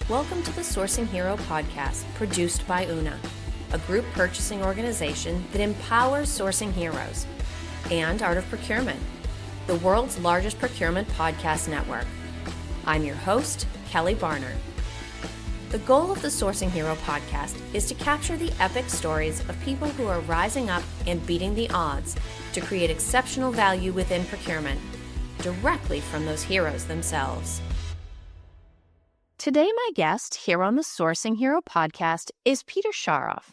Welcome to the Sourcing Hero podcast, produced by Una, a group purchasing organization that empowers sourcing heroes, and Art of Procurement, the world's largest procurement podcast network. I'm your host, Kelly Barner. The goal of the Sourcing Hero podcast is to capture the epic stories of people who are rising up and beating the odds to create exceptional value within procurement, directly from those heroes themselves. Today, my guest here on the Sourcing Hero podcast is Peter Sharoff.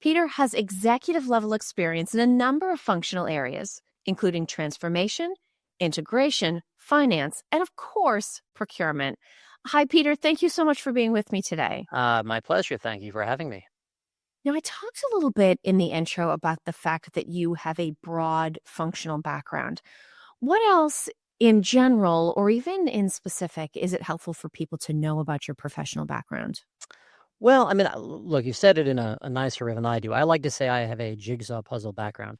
Peter has executive-level experience in a number of functional areas, including transformation, integration, finance, and of course, procurement. Hi, Peter. Thank you so much for being with me today. My pleasure. Thank you for having me. Now, I talked a little bit in the intro about the fact that you have a broad functional background. What else in general, or even in specific, is it helpful for people to know about your professional background? Well, look, you said it in a nicer way than I do. I like to say I have a jigsaw puzzle background.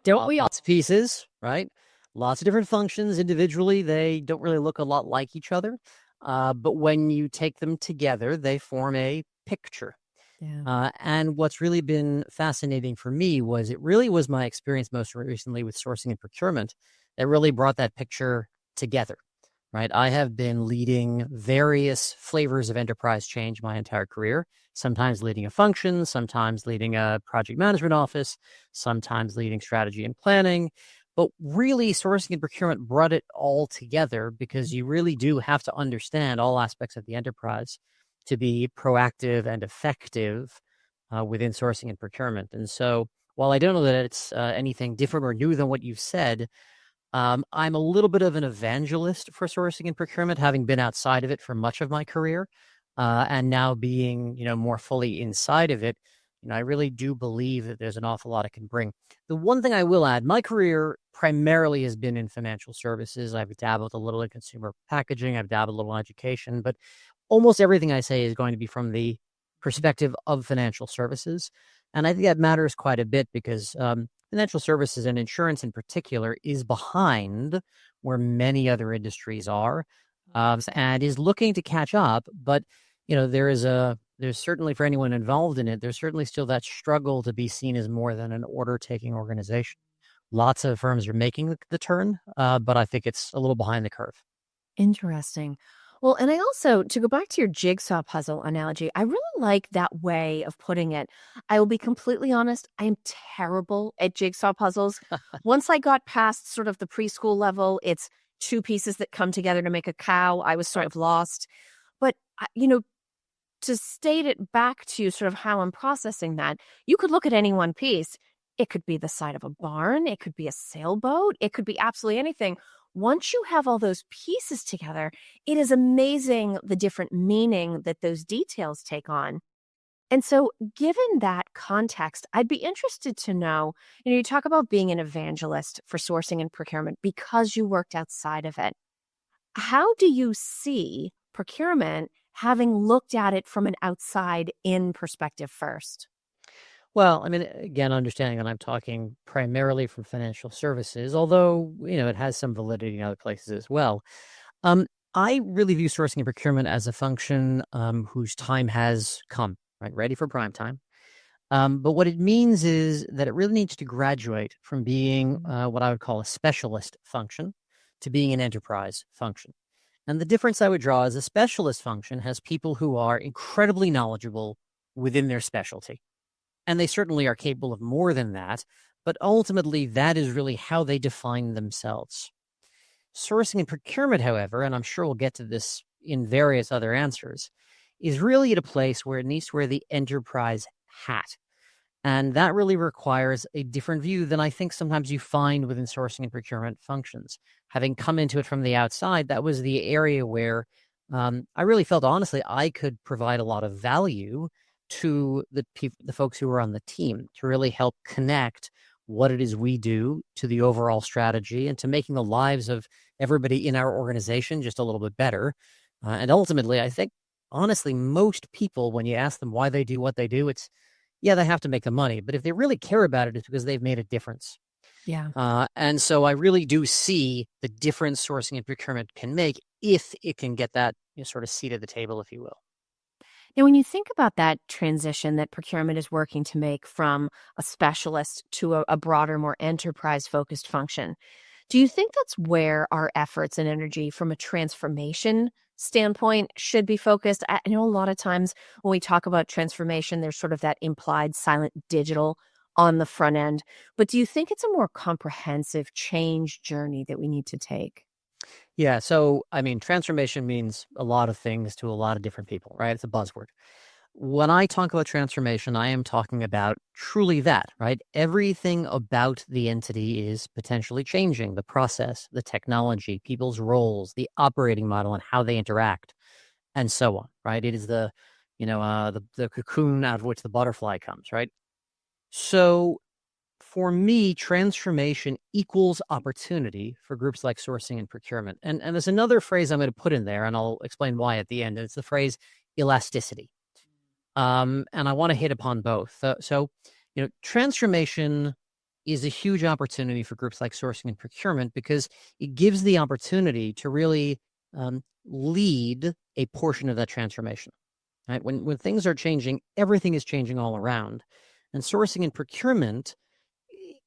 Don't we all? Lots of pieces, right? Lots of different functions. Individually, they don't really look a lot like each other. But when you take them together, they form a picture. Yeah. And what's really been fascinating for me was it really was my experience most recently with sourcing and procurement that really brought that picture together, right? I have been leading various flavors of enterprise change my entire career, sometimes leading a function, sometimes leading a project management office, sometimes leading strategy and planning. But really, sourcing and procurement brought it all together because you really do have to understand all aspects of the enterprise to be proactive and effective within sourcing and procurement. And so while I don't know that it's anything different or new than what you've said, I'm a little bit of an evangelist for sourcing and procurement, having been outside of it for much of my career, and now being, more fully inside of it. I really do believe that there's an awful lot it can bring. The one thing I will add, my career primarily has been in financial services. I've dabbled a little in consumer packaging. I've dabbled a little in education, but almost everything I say is going to be from the perspective of financial services. And I think that matters quite a bit because financial services and insurance in particular is behind where many other industries are and is looking to catch up. But, there's certainly for anyone involved in it, there's certainly still that struggle to be seen as more than an order-taking organization. Lots of firms are making the turn, but I think it's a little behind the curve. Interesting. Well, and I also, to go back to your jigsaw puzzle analogy, I really like that way of putting it. I will be completely honest, I am terrible at jigsaw puzzles. Once I got past sort of the preschool level, it's two pieces that come together to make a cow. I was sort of lost. But, to state it back to sort of how I'm processing that, you could look at any one piece. It could be the side of a barn. It could be a sailboat. It could be absolutely anything. Once you have all those pieces together, it is amazing the different meaning that those details take on. And so, given that context, I'd be interested to know, you talk about being an evangelist for sourcing and procurement because you worked outside of it. How do you see procurement having looked at it from an outside-in perspective first? Well, again, understanding that I'm talking primarily from financial services, although, it has some validity in other places as well. I really view sourcing and procurement as a function whose time has come, right? Ready for prime time. But what it means is that it really needs to graduate from being what I would call a specialist function to being an enterprise function. And the difference I would draw is a specialist function has people who are incredibly knowledgeable within their specialty. And they certainly are capable of more than that, but ultimately that is really how they define themselves. Sourcing and procurement, however, and I'm sure we'll get to this in various other answers, is really at a place where it needs to wear the enterprise hat. And that really requires a different view than I think sometimes you find within sourcing and procurement functions. Having come into it from the outside, that was the area where I really felt, honestly, I could provide a lot of value to the folks who are on the team to really help connect what it is we do to the overall strategy and to making the lives of everybody in our organization just a little bit better. And ultimately, I think, honestly, most people, when you ask them why they do what they do, it's, yeah, they have to make the money. But if they really care about it, it's because they've made a difference. Yeah. And so I really do see the difference sourcing and procurement can make if it can get that sort of seat at the table, if you will. Now, when you think about that transition that procurement is working to make from a specialist to a broader, more enterprise focused function, do you think that's where our efforts and energy from a transformation standpoint should be focused? I know a lot of times when we talk about transformation, there's sort of that implied silent digital on the front end. But do you think it's a more comprehensive change journey that we need to take? Yeah. So, I mean, transformation means a lot of things to a lot of different people, right? It's a buzzword. When I talk about transformation, I am talking about truly that, right? Everything about the entity is potentially changing the process, the technology, people's roles, the operating model, and how they interact, and so on, right? It is the cocoon out of which the butterfly comes, right? So for me, transformation equals opportunity for groups like sourcing and procurement. And there's another phrase I'm going to put in there, and I'll explain why at the end. And it's the phrase elasticity. And I want to hit upon both. Transformation is a huge opportunity for groups like sourcing and procurement because it gives the opportunity to really lead a portion of that transformation. Right? When things are changing, everything is changing all around, and sourcing and procurement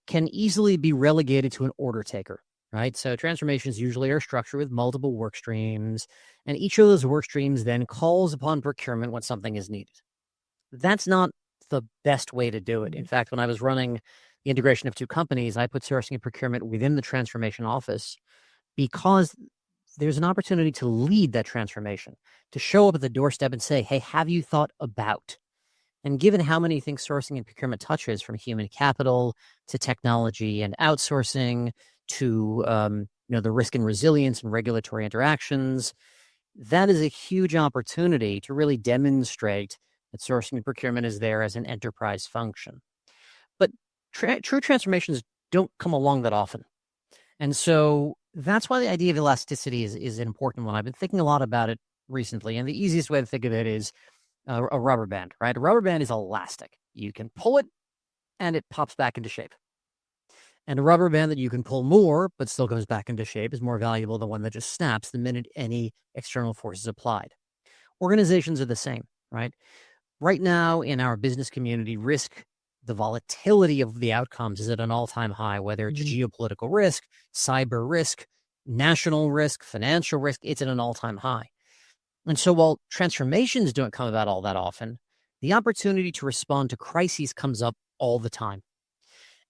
can easily be relegated to an order taker. Right. So transformations usually are structured with multiple work streams, and each of those work streams then calls upon procurement when something is needed. That's not the best way to do it. In fact, when I was running the integration of two companies, I put sourcing and procurement within the transformation office because there's an opportunity to lead that transformation, to show up at the doorstep and say, hey, have you thought about? And given how many things sourcing and procurement touches, from human capital to technology and outsourcing to the risk and resilience and regulatory interactions, that is a huge opportunity to really demonstrate that sourcing and procurement is there as an enterprise function. But true transformations don't come along that often. And so that's why the idea of elasticity is an important one. I've been thinking a lot about it recently. And the easiest way to think of it is a rubber band, right? A rubber band is elastic. You can pull it and it pops back into shape. And a rubber band that you can pull more, but still goes back into shape, is more valuable than one that just snaps the minute any external force is applied. Organizations are the same, right? Right now in our business community, risk, the volatility of the outcomes is at an all-time high, whether it's geopolitical risk, cyber risk, national risk, financial risk, it's at an all-time high. And so while transformations don't come about all that often, the opportunity to respond to crises comes up all the time.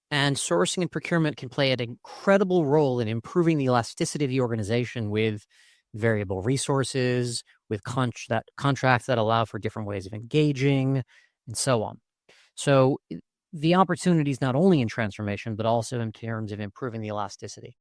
And sourcing and procurement can play an incredible role in improving the elasticity of the organization with variable resources, with contracts that allow for different ways of engaging, and so on. So the opportunity is not only in transformation, but also in terms of improving the elasticity.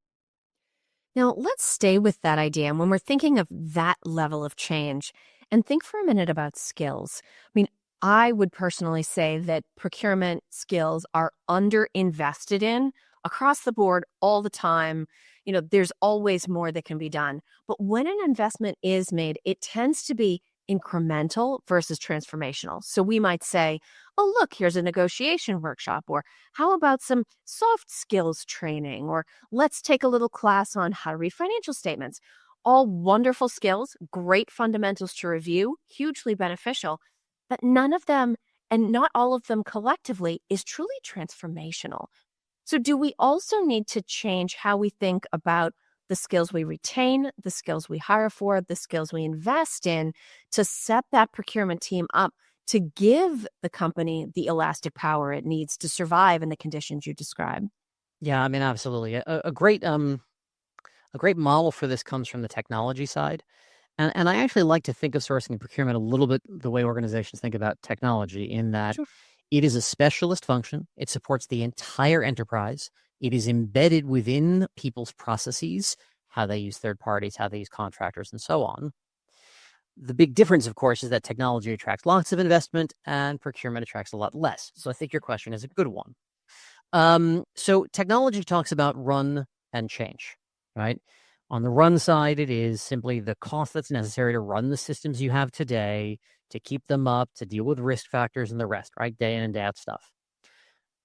Now, let's stay with that idea. And when we're thinking of that level of change, and think for a minute about skills. I mean, I would personally say that procurement skills are underinvested in across the board all the time. There's always more that can be done. But when an investment is made, it tends to be incremental versus transformational. So we might say, oh, look, here's a negotiation workshop, or how about some soft skills training, or let's take a little class on how to read financial statements. All wonderful skills, great fundamentals to review, hugely beneficial, but none of them and not all of them collectively is truly transformational. So, do we also need to change how we think about the skills we retain, the skills we hire for, the skills we invest in to set that procurement team up to give the company the elastic power it needs to survive in the conditions you describe? Yeah, I mean, absolutely. A great model for this comes from the technology side. And I actually like to think of sourcing and procurement a little bit the way organizations think about technology, in that Sure. it is a specialist function. It supports the entire enterprise. It is embedded within people's processes, how they use third parties, how they use contractors, and so on. The big difference, of course, is that technology attracts lots of investment and procurement attracts a lot less. So I think your question is a good one. So technology talks about run and change, right? On the run side, it is simply the cost that's necessary to run the systems you have today, to keep them up, to deal with risk factors and the rest, right? Day in and day out stuff.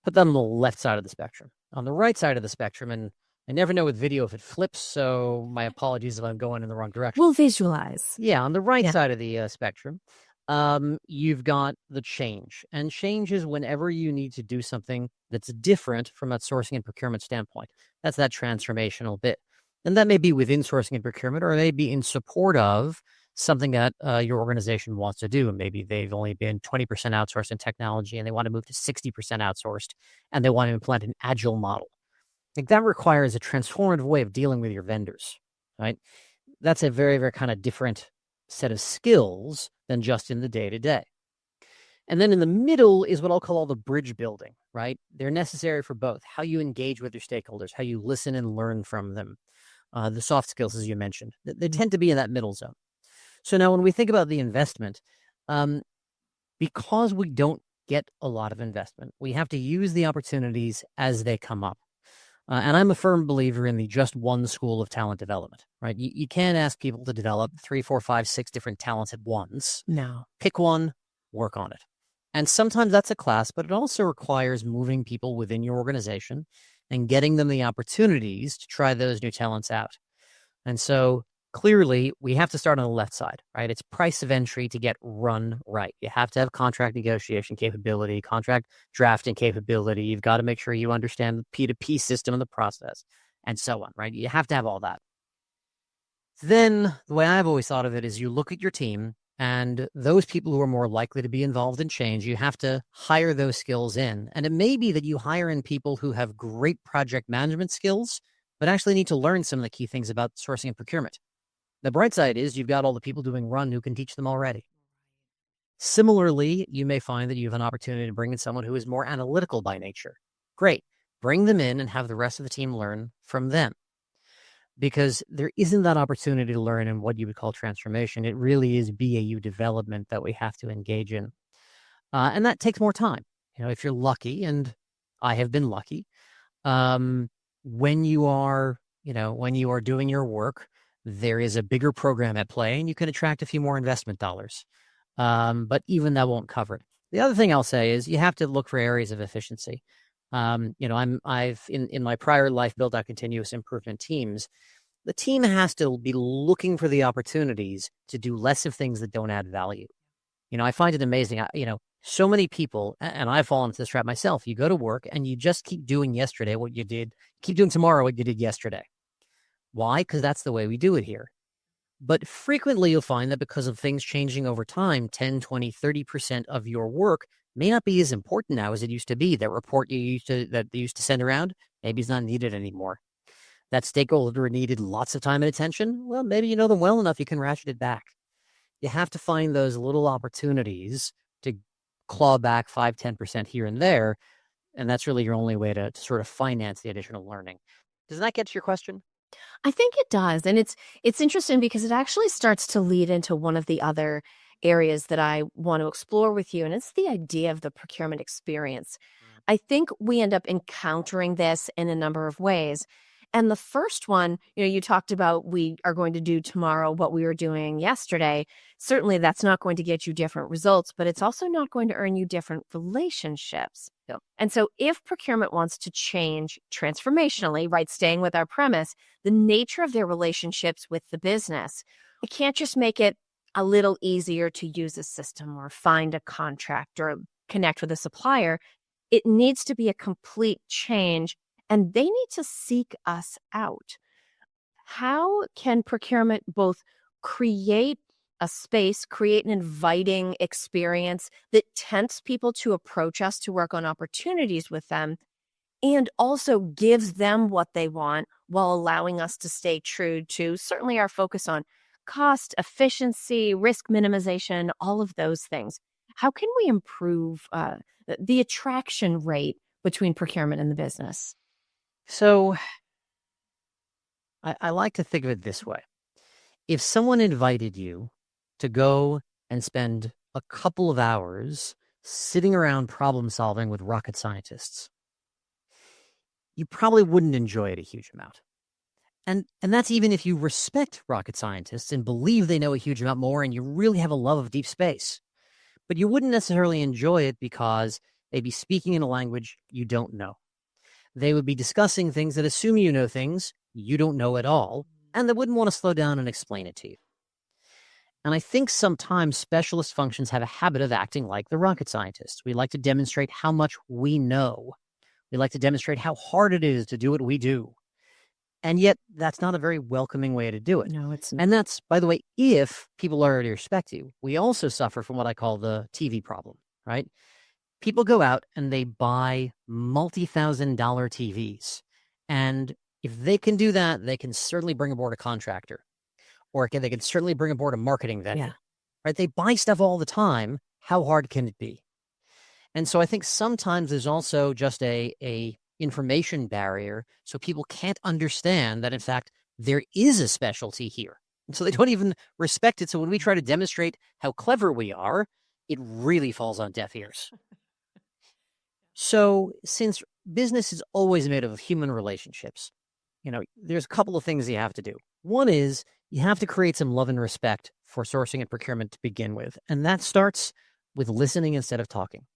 Put that on the left side of the spectrum. On the right side of the spectrum, and I never know with video if it flips, so my apologies if I'm going in the wrong direction. We'll visualize. Yeah, on the right Yeah. side of the spectrum, You've got the change. And change is whenever you need to do something that's different from a sourcing and procurement standpoint. That's that transformational bit. And that may be within sourcing and procurement, or it may be in support of something that your organization wants to do. And maybe they've only been 20% outsourced in technology and they want to move to 60% outsourced and they want to implement an agile model. Like that requires a transformative way of dealing with your vendors, right? That's a very, very kind of different set of skills than just in the day to day. And then in the middle is what I'll call all the bridge building, right? They're necessary for both how you engage with your stakeholders, how you listen and learn from them, the soft skills, as you mentioned, they tend to be in that middle zone. So now when we think about the investment, um, because we don't get a lot of investment, we have to use the opportunities as they come up. And I'm a firm believer in the just one school of talent development, right? You can't ask people to develop 3, 4, 5, 6 different talents at once. No. Pick one, work on it. And sometimes that's a class, but it also requires moving people within your organization and getting them the opportunities to try those new talents out. And so clearly we have to start on the left side, right? It's price of entry to get run right. You have to have contract negotiation capability, contract drafting capability. You've got to make sure you understand the P2P system and the process and so on, right? You have to have all that. Then the way I've always thought of it is you look at your team and those people who are more likely to be involved in change, you have to hire those skills in. And it may be that you hire in people who have great project management skills, but actually need to learn some of the key things about sourcing and procurement. The bright side is you've got all the people doing run who can teach them already. Similarly, you may find that you have an opportunity to bring in someone who is more analytical by nature. Great. Bring them in and have the rest of the team learn from them. Because there isn't that opportunity to learn in what you would call transformation. It really is BAU development that we have to engage in. And that takes more time. If you're lucky, and I have been lucky, when you are doing your work, there is a bigger program at play and you can attract a few more investment dollars. But even that won't cover it. The other thing I'll say is you have to look for areas of efficiency. I've in my prior life built out continuous improvement teams. The team has to be looking for the opportunities to do less of things that don't add value. I find it amazing. So many people, and I've fallen into this trap myself. You go to work and you just keep doing yesterday what you did, keep doing tomorrow what you did yesterday. Why? Because that's the way we do it here. But frequently you'll find that because of things changing over time, 10, 20, 30% of your work may not be as important now as it used to be. That report you used to send around, maybe is not needed anymore. That stakeholder needed lots of time and attention. Well, maybe you know them well enough, you can ratchet it back. You have to find those little opportunities to claw back 5, 10% here and there. And that's really your only way to sort of finance the additional learning. Does that get to your question? I think it does. And it's interesting because it actually starts to lead into one of the other areas that I want to explore with you, and it's the idea of the procurement experience. I think we end up encountering this in a number of ways. And the first one, you talked about we are going to do tomorrow what we were doing yesterday. Certainly that's not going to get you different results, but it's also not going to earn you different relationships. Yep. And so if procurement wants to change transformationally, right, staying with our premise, the nature of their relationships with the business, it can't just make it a little easier to use a system or find a contract or connect with a supplier. It needs to be a complete change, and they need to seek us out. How can procurement both create a space, create an inviting experience that tempts people to approach us to work on opportunities with them, and also gives them what they want while allowing us to stay true to certainly our focus on cost, efficiency, risk minimization, all of those things? How can we improve the attraction rate between procurement and the business? So I like to think of it this way. If someone invited you to go and spend a couple of hours sitting around problem solving with rocket scientists, you probably wouldn't enjoy it a huge amount. And that's even if you respect rocket scientists and believe they know a huge amount more and you really have a love of deep space. But you wouldn't necessarily enjoy it because they'd be speaking in a language you don't know. They would be discussing things that assume you know things you don't know at all, and they wouldn't want to slow down and explain it to you. And I think sometimes specialist functions have a habit of acting like the rocket scientists. We like to demonstrate how much we know. We like to demonstrate how hard it is to do what we do. And yet, that's not a very welcoming way to do it. No, it's And that's, by the way, if people already respect you. We also suffer from what I call the TV problem, right? People go out and they buy multi-thousand-dollar TVs. And if they can do that, they can certainly bring aboard a contractor, or they can certainly bring aboard a marketing vendor, yeah. right? They buy stuff all the time. How hard can it be? And so I think sometimes there's also just a information barrier, so people can't understand that in fact there is a specialty here. And so they don't even respect it. So when we try to demonstrate how clever we are, it really falls on deaf ears. So since business is always made of human relationships, there's a couple of things you have to do. One is you have to create some love and respect for sourcing and procurement to begin with. And that starts with listening instead of talking,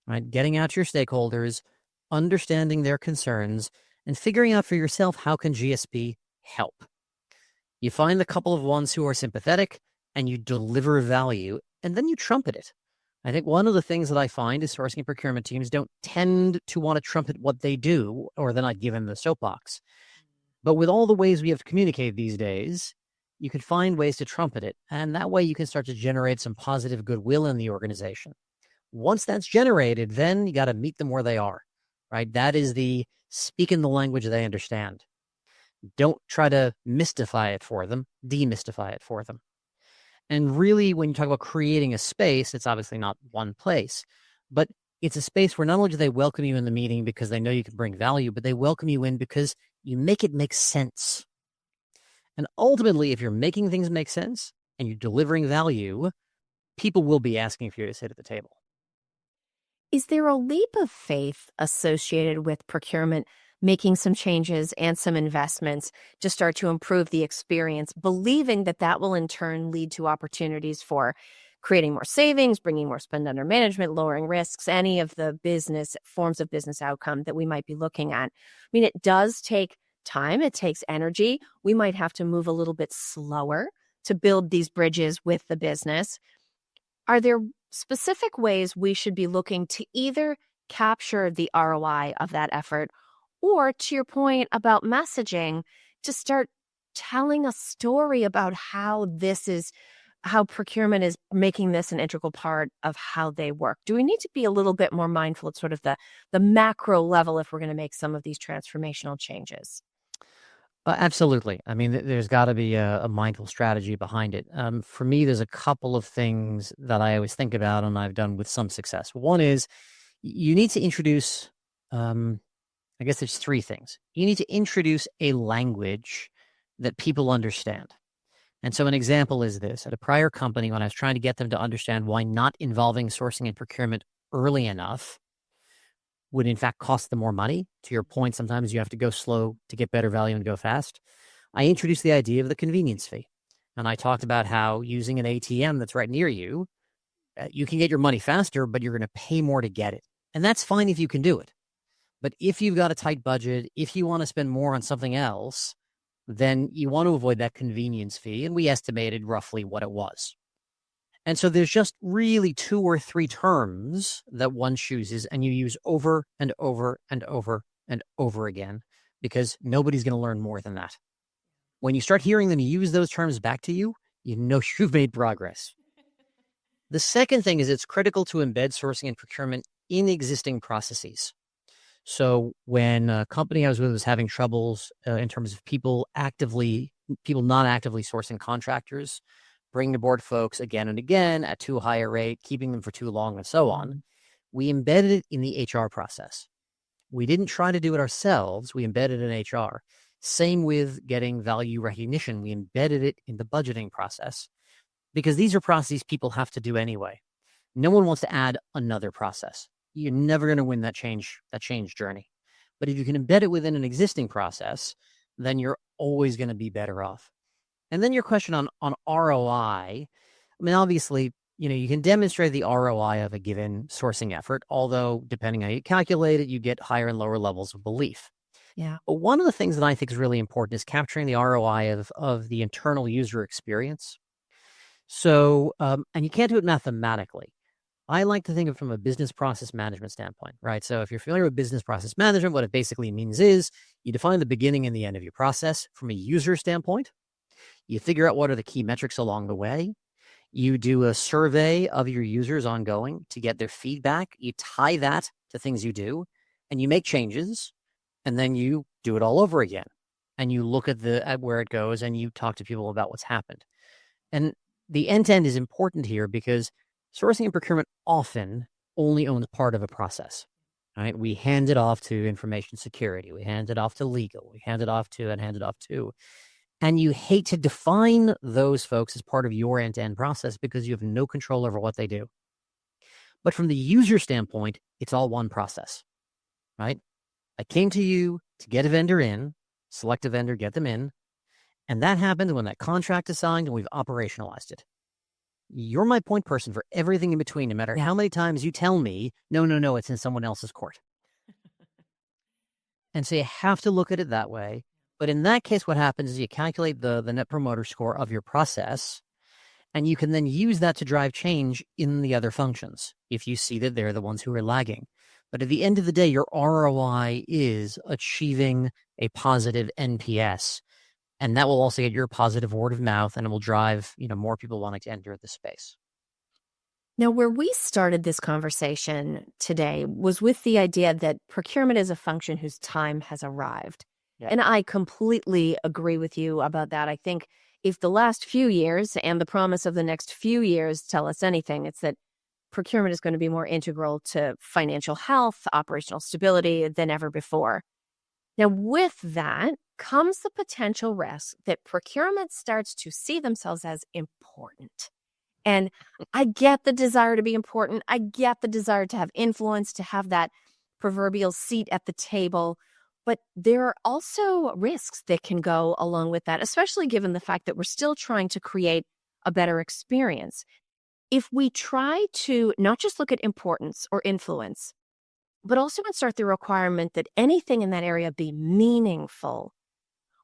right? Getting out to your stakeholders, understanding their concerns, and figuring out for yourself, how can GSP help? You find the couple of ones who are sympathetic and you deliver value, and then you trumpet it. I think one of the things that I find is sourcing and procurement teams don't tend to want to trumpet what they do, or then I'd give them the soapbox. But with all the ways we have to communicate these days, you can find ways to trumpet it. And that way you can start to generate some positive goodwill in the organization. Once that's generated, then you got to meet them where they are, right? That is the speak in the language they understand. Don't try to mystify it for them, demystify it for them. And really, when you talk about creating a space, it's obviously not one place, but it's a space where not only do they welcome you in the meeting because they know you can bring value, but they welcome you in because you make it make sense. And ultimately, if you're making things make sense and you're delivering value, people will be asking for you to sit at the table. Is there a leap of faith associated with procurement making some changes and some investments to start to improve the experience, believing that that will in turn lead to opportunities for creating more savings, bringing more spend under management, lowering risks, any of the business forms of business outcome that we might be looking at? I mean, it does take time, it takes energy. We might have to move a little bit slower to build these bridges with the business. Are there specific ways we should be looking to either capture the ROI of that effort, or to your point about messaging, to start telling a story about how procurement is making this an integral part of how they work? Do we need to be a little bit more mindful at sort of the macro level if we're going to make some of these transformational changes? Absolutely. I mean, there's got to be a mindful strategy behind it. For me, there's a couple of things that I always think about and I've done with some success. One is you need to introduce, I guess there's three things. You need to introduce a language that people understand. And so an example is this. At a prior company, when I was trying to get them to understand why not involving sourcing and procurement early enough would in fact cost them more money. To your point, sometimes you have to go slow to get better value and go fast. I introduced the idea of the convenience fee. And I talked about how using an ATM that's right near you, you can get your money faster, but you're going to pay more to get it. And that's fine if you can do it. But if you've got a tight budget, if you want to spend more on something else, then you want to avoid that convenience fee. And we estimated roughly what it was. And so there's just really two or three terms that one chooses and you use over and over and over and over again, because nobody's going to learn more than that. When you start hearing them use those terms back to you, you know you've made progress. The second thing is it's critical to embed sourcing and procurement in existing processes. So when a company I was with was having troubles in terms of people not actively sourcing contractors, bringing aboard folks again and again at too high a rate, keeping them for too long, and so on, we embedded it in the HR process. We didn't try to do it ourselves. We embedded it in HR. Same with getting value recognition. We embedded it in the budgeting process because these are processes people have to do anyway. No one wants to add another process. You're never going to win that change journey. But if you can embed it within an existing process, then you're always going to be better off. And then your question on ROI, I mean, obviously, you can demonstrate the ROI of a given sourcing effort, although depending on how you calculate it, you get higher and lower levels of belief. Yeah. But one of the things that I think is really important is capturing the ROI of the internal user experience. So, and you can't do it mathematically. I like to think of it from a business process management standpoint, right? So if you're familiar with business process management, what it basically means is you define the beginning and the end of your process from a user standpoint. You figure out what are the key metrics along the way. You do a survey of your users ongoing to get their feedback. You tie that to things you do and you make changes, and then you do it all over again. And you look at where it goes and you talk to people about what's happened. And the end to end is important here because sourcing and procurement often only owns part of a process. Right? We hand it off to information security. We hand it off to legal. We hand it off to and hand it off to. And you hate to define those folks as part of your end to end process because you have no control over what they do. But from the user standpoint, it's all one process, right? I came to you to get a vendor in, select a vendor, get them in. And that happens when that contract is signed and we've operationalized it. You're my point person for everything in between, no matter how many times you tell me, no, it's in someone else's court. And so you have to look at it that way. But in that case, what happens is you calculate the net promoter score of your process, and you can then use that to drive change in the other functions if you see that they're the ones who are lagging. But at the end of the day, your ROI is achieving a positive NPS. And that will also get your positive word of mouth, and it will drive, more people wanting to enter the space. Now, where we started this conversation today was with the idea that procurement is a function whose time has arrived. Yeah. And I completely agree with you about that. I think if the last few years and the promise of the next few years tell us anything, it's that procurement is going to be more integral to financial health, operational stability than ever before. Now, with that comes the potential risk that procurement starts to see themselves as important. And I get the desire to be important. I get the desire to have influence, to have that proverbial seat at the table. But there are also risks that can go along with that, especially given the fact that we're still trying to create a better experience. If we try to not just look at importance or influence, but also insert the requirement that anything in that area be meaningful,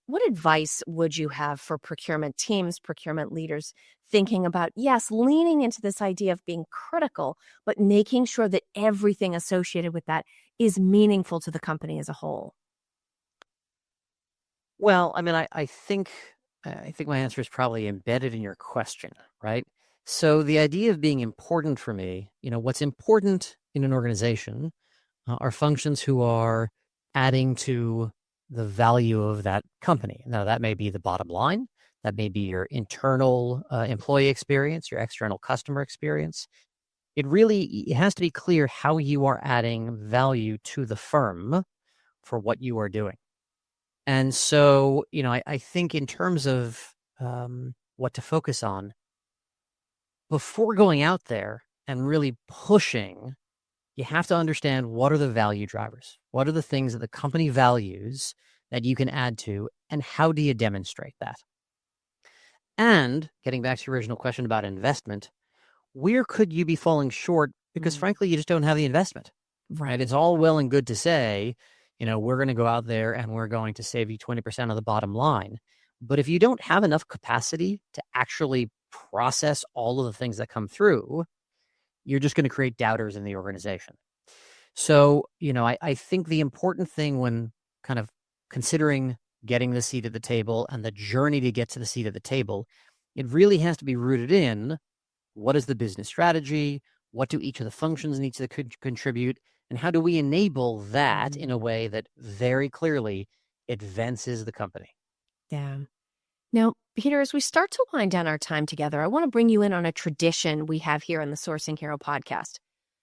what advice would you have for procurement teams, procurement leaders thinking about, yes, leaning into this idea of being critical, but making sure that everything associated with that is meaningful to the company as a whole? Well, I mean, I think my answer is probably embedded in your question, right? So the idea of being important for me, what's important in an organization are functions who are adding to the value of that company. Now, that may be the bottom line. That may be your internal employee experience, your external customer experience. It has to be clear how you are adding value to the firm for what you are doing. And so, I think in terms of what to focus on, before going out there and really pushing, you have to understand what are the value drivers? What are the things that the company values that you can add to, and how do you demonstrate that? And getting back to your original question about investment, where could you be falling short? Because frankly, you just don't have the investment. Right. It's all well and good to say, we're going to go out there and we're going to save you 20% of the bottom line. But if you don't have enough capacity to actually process all of the things that come through, you're just going to create doubters in the organization. So, I think the important thing when kind of considering getting the seat at the table and the journey to get to the seat at the table, it really has to be rooted in what is the business strategy? What do each of the functions need to contribute? And how do we enable that in a way that very clearly advances the company? Yeah. Now, Peter, as we start to wind down our time together, I want to bring you in on a tradition we have here on the Sourcing Hero podcast.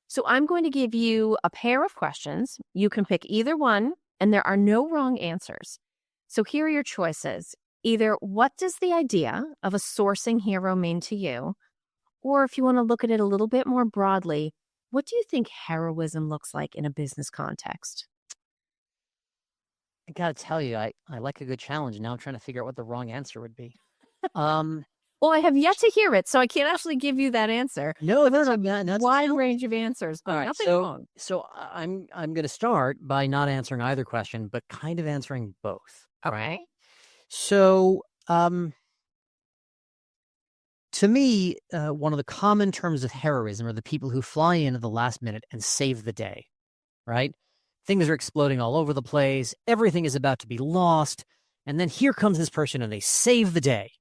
So I'm going to give you a pair of questions. You can pick either one, and there are no wrong answers. So here are your choices. Either what does the idea of a sourcing hero mean to you? Or if you want to look at it a little bit more broadly, what do you think heroism looks like in a business context? I gotta tell you, I like a good challenge. Now I'm trying to figure out what the wrong answer would be. Um, Well, I have yet to hear it, so I can't actually give you that answer. no, But no, there's no, a no, that's wide range of answers, all but right. nothing So, wrong. so I'm going to start by not answering either question, but kind of answering both. All right. So, To me, one of the common terms of heroism are the people who fly in at the last minute and save the day, right? Things are exploding all over the place. Everything is about to be lost. And then here comes this person and they save the day.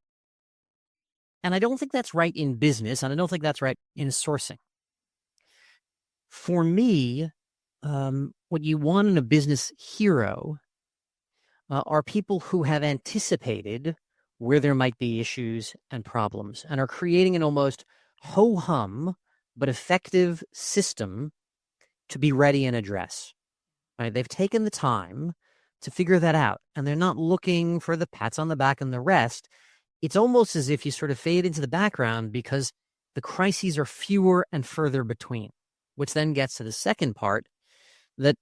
And I don't think that's right in business. And I don't think that's right in sourcing. For me, what you want in a business hero are people who have anticipated where there might be issues and problems and are creating an almost ho-hum but effective system to be ready and address. Right? They've taken the time to figure that out, and they're not looking for the pats on the back and the rest. It's almost as if you sort of fade into the background because the crises are fewer and further between, which then gets to the second part, that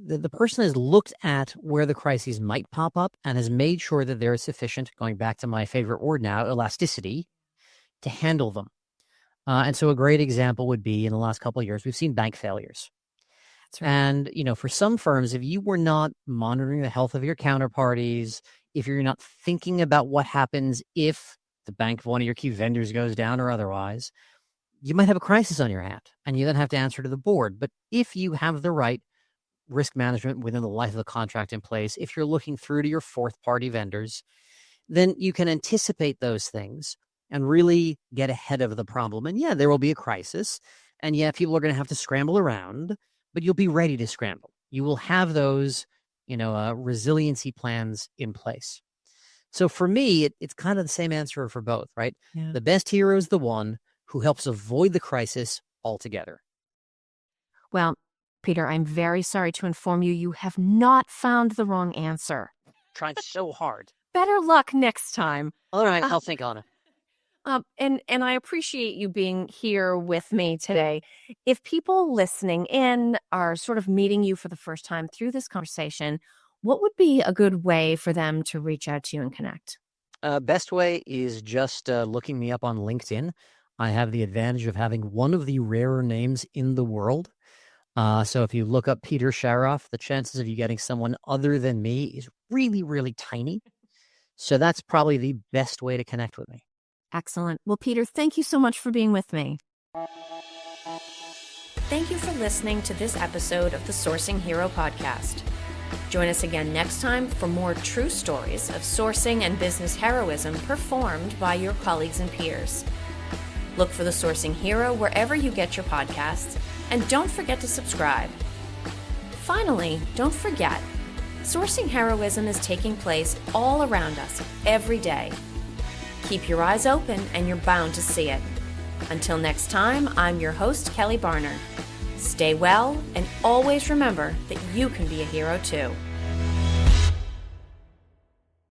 the person has looked at where the crises might pop up and has made sure that there is sufficient, going back to my favorite word now, elasticity, to handle them. And so a great example would be in the last couple of years, we've seen bank failures. That's right. And, for some firms, if you were not monitoring the health of your counterparties, if you're not thinking about what happens if the bank of one of your key vendors goes down or otherwise, you might have a crisis on your hand and you then have to answer to the board. But if you have the right risk management within the life of the contract in place, if you're looking through to your fourth party vendors, then you can anticipate those things and really get ahead of the problem. And yeah, there will be a crisis. And yeah, people are going to have to scramble around, but you'll be ready to scramble. You will have those, resiliency plans in place. So for me, it's kind of the same answer for both, right? Yeah. The best hero is the one who helps avoid the crisis altogether. Well, Peter, I'm very sorry to inform you, you have not found the wrong answer. Trying so hard. Better luck next time. All right, I'll think on it. And I appreciate you being here with me today. If people listening in are sort of meeting you for the first time through this conversation, what would be a good way for them to reach out to you and connect? Best way is just looking me up on LinkedIn. I have the advantage of having one of the rarer names in the world. So if you look up Peter Sharoff, the chances of you getting someone other than me is really, really tiny. So that's probably the best way to connect with me. Excellent. Well, Peter, thank you so much for being with me. Thank you for listening to this episode of the Sourcing Hero podcast. Join us again next time for more true stories of sourcing and business heroism performed by your colleagues and peers. Look for the Sourcing Hero wherever you get your podcasts, and don't forget to subscribe. Finally, don't forget, sourcing heroism is taking place all around us every day. Keep your eyes open and you're bound to see it. Until next time, I'm your host, Kelly Barner. Stay well and always remember that you can be a hero too.